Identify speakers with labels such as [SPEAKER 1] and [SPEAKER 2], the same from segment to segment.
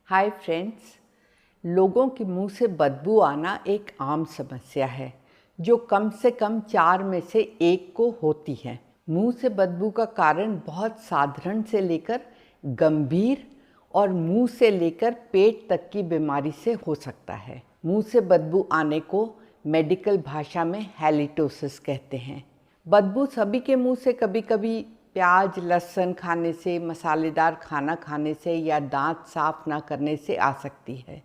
[SPEAKER 1] Hi friends, लोगों के मुंह से बदबू आना एक आम समस्या है जो कम से कम 4 में से 1 को होती है। मुंह से बदबू का कारण बहुत साधारण से लेकर गंभीर और मुंह से लेकर पेट तक की बीमारी से हो सकता है। मुंह से बदबू आने को मेडिकल भाषा में हैलिटोसिस कहते हैं। बदबू सभी के मुंह से कभी कभी प्याज लहसुन खाने से, मसालेदार खाना खाने से या दांत साफ ना करने से आ सकती है।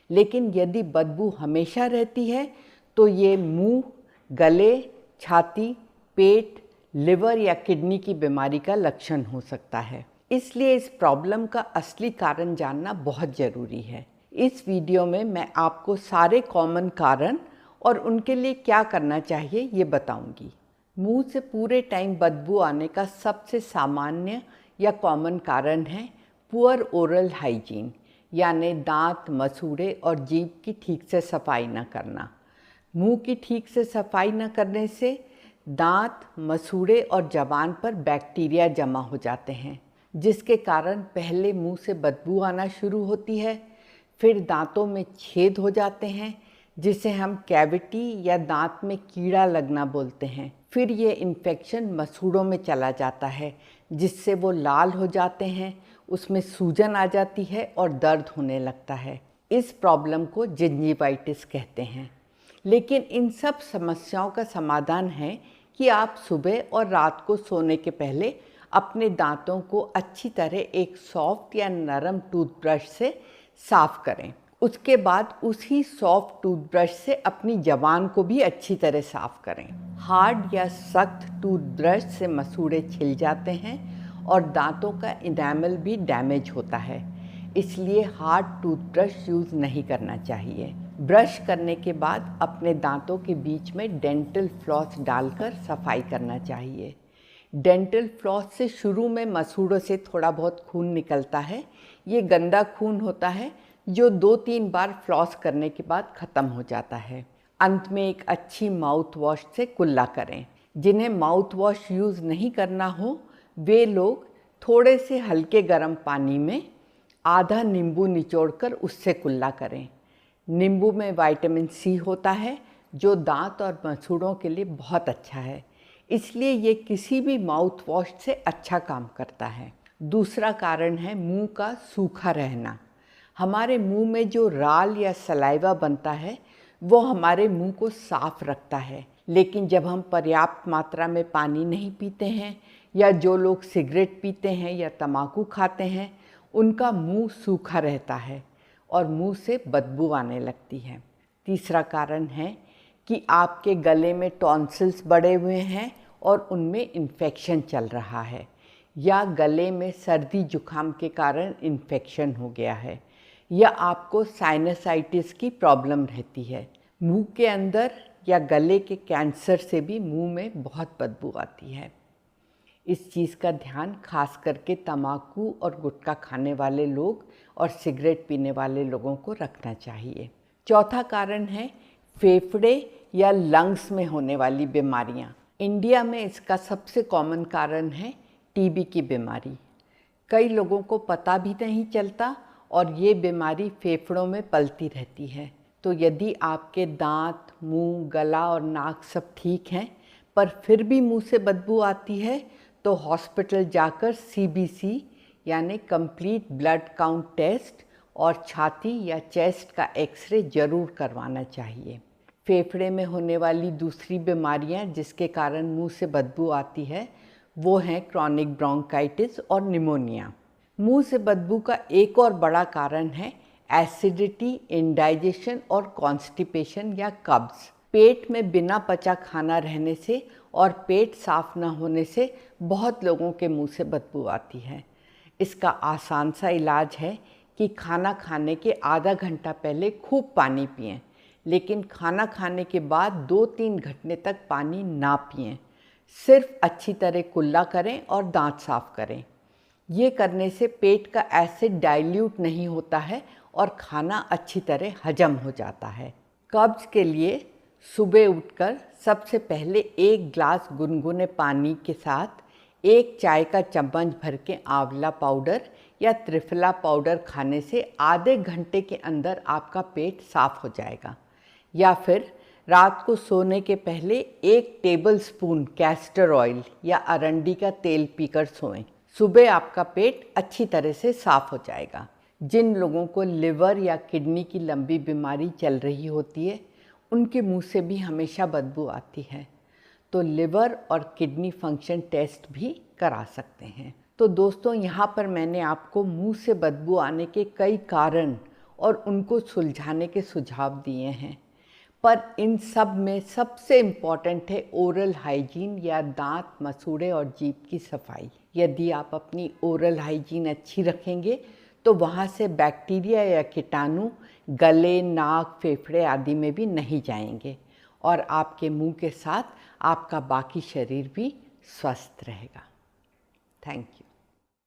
[SPEAKER 1] लेकिन यदि बदबू हमेशा रहती है तो ये मुंह, गले, छाती, पेट, लिवर या किडनी की बीमारी का लक्षण हो सकता है। इसलिए इस प्रॉब्लम का असली कारण जानना बहुत ज़रूरी है। इस वीडियो में मैं आपको सारे कॉमन कारण और उनके लिए क्या करना चाहिए ये बताऊंगी। मुंह से पूरे टाइम बदबू आने का सबसे सामान्य या कॉमन कारण है पुअर ओरल हाइजीन, यानी दांत, मसूड़े और जीभ की ठीक से सफाई न करना। मुंह की ठीक से सफाई न करने से दांत, मसूड़े और जबान पर बैक्टीरिया जमा हो जाते हैं, जिसके कारण पहले मुंह से बदबू आना शुरू होती है, फिर दांतों में छेद हो जाते हैं जिसे हम कैविटी या दांत में कीड़ा लगना बोलते हैं। फिर ये इन्फेक्शन मसूड़ों में चला जाता है जिससे वो लाल हो जाते हैं, उसमें सूजन आ जाती है और दर्द होने लगता है। इस प्रॉब्लम को जिंजिवाइटिस कहते हैं। लेकिन इन सब समस्याओं का समाधान है कि आप सुबह और रात को सोने के पहले अपने दांतों को अच्छी तरह एक सॉफ्ट या नरम टूथब्रश से साफ करें। उसके बाद उसी सॉफ्ट टूथब्रश से अपनी जबान को भी अच्छी तरह साफ करें। हार्ड या सख्त टूथब्रश से मसूड़े छिल जाते हैं और दांतों का इनेमल भी डैमेज होता है, इसलिए हार्ड टूथब्रश यूज़ नहीं करना चाहिए। ब्रश करने के बाद अपने दांतों के बीच में डेंटल फ्लॉस डालकर सफाई करना चाहिए। डेंटल फ्लॉस से शुरू में मसूड़ों से थोड़ा बहुत खून निकलता है। ये गंदा खून होता है जो 2-3 बार फ्लॉस करने के बाद ख़त्म हो जाता है। अंत में एक अच्छी माउथ वॉश से कुल्ला करें। जिन्हें माउथ वॉश यूज़ नहीं करना हो वे लोग थोड़े से हल्के गर्म पानी में आधा नींबू निचोड़कर उससे कुल्ला करें। नींबू में विटामिन सी होता है जो दांत और मसूड़ों के लिए बहुत अच्छा है, इसलिए ये किसी भी माउथ वॉश से अच्छा काम करता है। दूसरा कारण है मुंह का सूखा रहना। हमारे मुंह में जो राल या सलाइवा बनता है वो हमारे मुंह को साफ रखता है, लेकिन जब हम पर्याप्त मात्रा में पानी नहीं पीते हैं या जो लोग सिगरेट पीते हैं या तंबाकू खाते हैं उनका मुंह सूखा रहता है और मुंह से बदबू आने लगती है। तीसरा कारण है कि आपके गले में टॉन्सिल्स बढ़े हुए हैं और उनमें इन्फेक्शन चल रहा है, या गले में सर्दी जुकाम के कारण इन्फेक्शन हो गया है, या आपको साइनसाइटिस की प्रॉब्लम रहती है। मुंह के अंदर या गले के कैंसर से भी मुंह में बहुत बदबू आती है। इस चीज़ का ध्यान खास करके तंबाकू और गुटखा खाने वाले लोग और सिगरेट पीने वाले लोगों को रखना चाहिए। चौथा कारण है फेफड़े या लंग्स में होने वाली बीमारियां। इंडिया में इसका सबसे कॉमन कारण है टीबी की बीमारी। कई लोगों को पता भी नहीं चलता और ये बीमारी फेफड़ों में पलती रहती है। तो यदि आपके दांत, मुंह, गला और नाक सब ठीक हैं पर फिर भी मुंह से बदबू आती है तो हॉस्पिटल जाकर सीबीसी यानी कंप्लीट ब्लड काउंट टेस्ट और छाती या चेस्ट का एक्सरे जरूर करवाना चाहिए। फेफड़े में होने वाली दूसरी बीमारियां जिसके कारण मुंह से बदबू आती है वो हैं क्रॉनिक ब्रोंकाइटिस और निमोनिया। मुंह से बदबू का एक और बड़ा कारण है एसिडिटी, इंडाइजेशन और कॉन्स्टिपेशन या कब्ज। पेट में बिना पचा खाना रहने से और पेट साफ न होने से बहुत लोगों के मुंह से बदबू आती है। इसका आसान सा इलाज है कि खाना खाने के आधा घंटा पहले खूब पानी पिएं, लेकिन खाना खाने के बाद 2-3 घंटे तक पानी ना पिएं। सिर्फ अच्छी तरह कुल्ला करें और दांत साफ करें। ये करने से पेट का एसिड डाइल्यूट नहीं होता है और खाना अच्छी तरह हजम हो जाता है। कब्ज के लिए सुबह उठकर सबसे पहले 1 ग्लास गुनगुने पानी के साथ 1 चाय का चम्मच भर के आंवला पाउडर या त्रिफला पाउडर खाने से आधे घंटे के अंदर आपका पेट साफ हो जाएगा। या फिर रात को सोने के पहले 1 टेबलस्पून कैस्टर ऑयल या अरंडी का तेल पीकर सोएं। सुबह आपका पेट अच्छी तरह से साफ हो जाएगा। जिन लोगों को लिवर या किडनी की लंबी बीमारी चल रही होती है, उनके मुंह से भी हमेशा बदबू आती है, तो लिवर और किडनी फंक्शन टेस्ट भी करा सकते हैं। तो दोस्तों, यहाँ पर मैंने आपको मुंह से बदबू आने के कई कारण और उनको सुलझाने के सुझाव दिए हैं, पर इन सब में सबसे इम्पॉर्टेंट है ओरल हाइजीन या दांत, मसूड़े और जीभ की सफाई। यदि आप अपनी ओरल हाइजीन अच्छी रखेंगे तो वहाँ से बैक्टीरिया या कीटाणु गले, नाक, फेफड़े आदि में भी नहीं जाएंगे और आपके मुंह के साथ आपका बाकी शरीर भी स्वस्थ रहेगा। Thank you.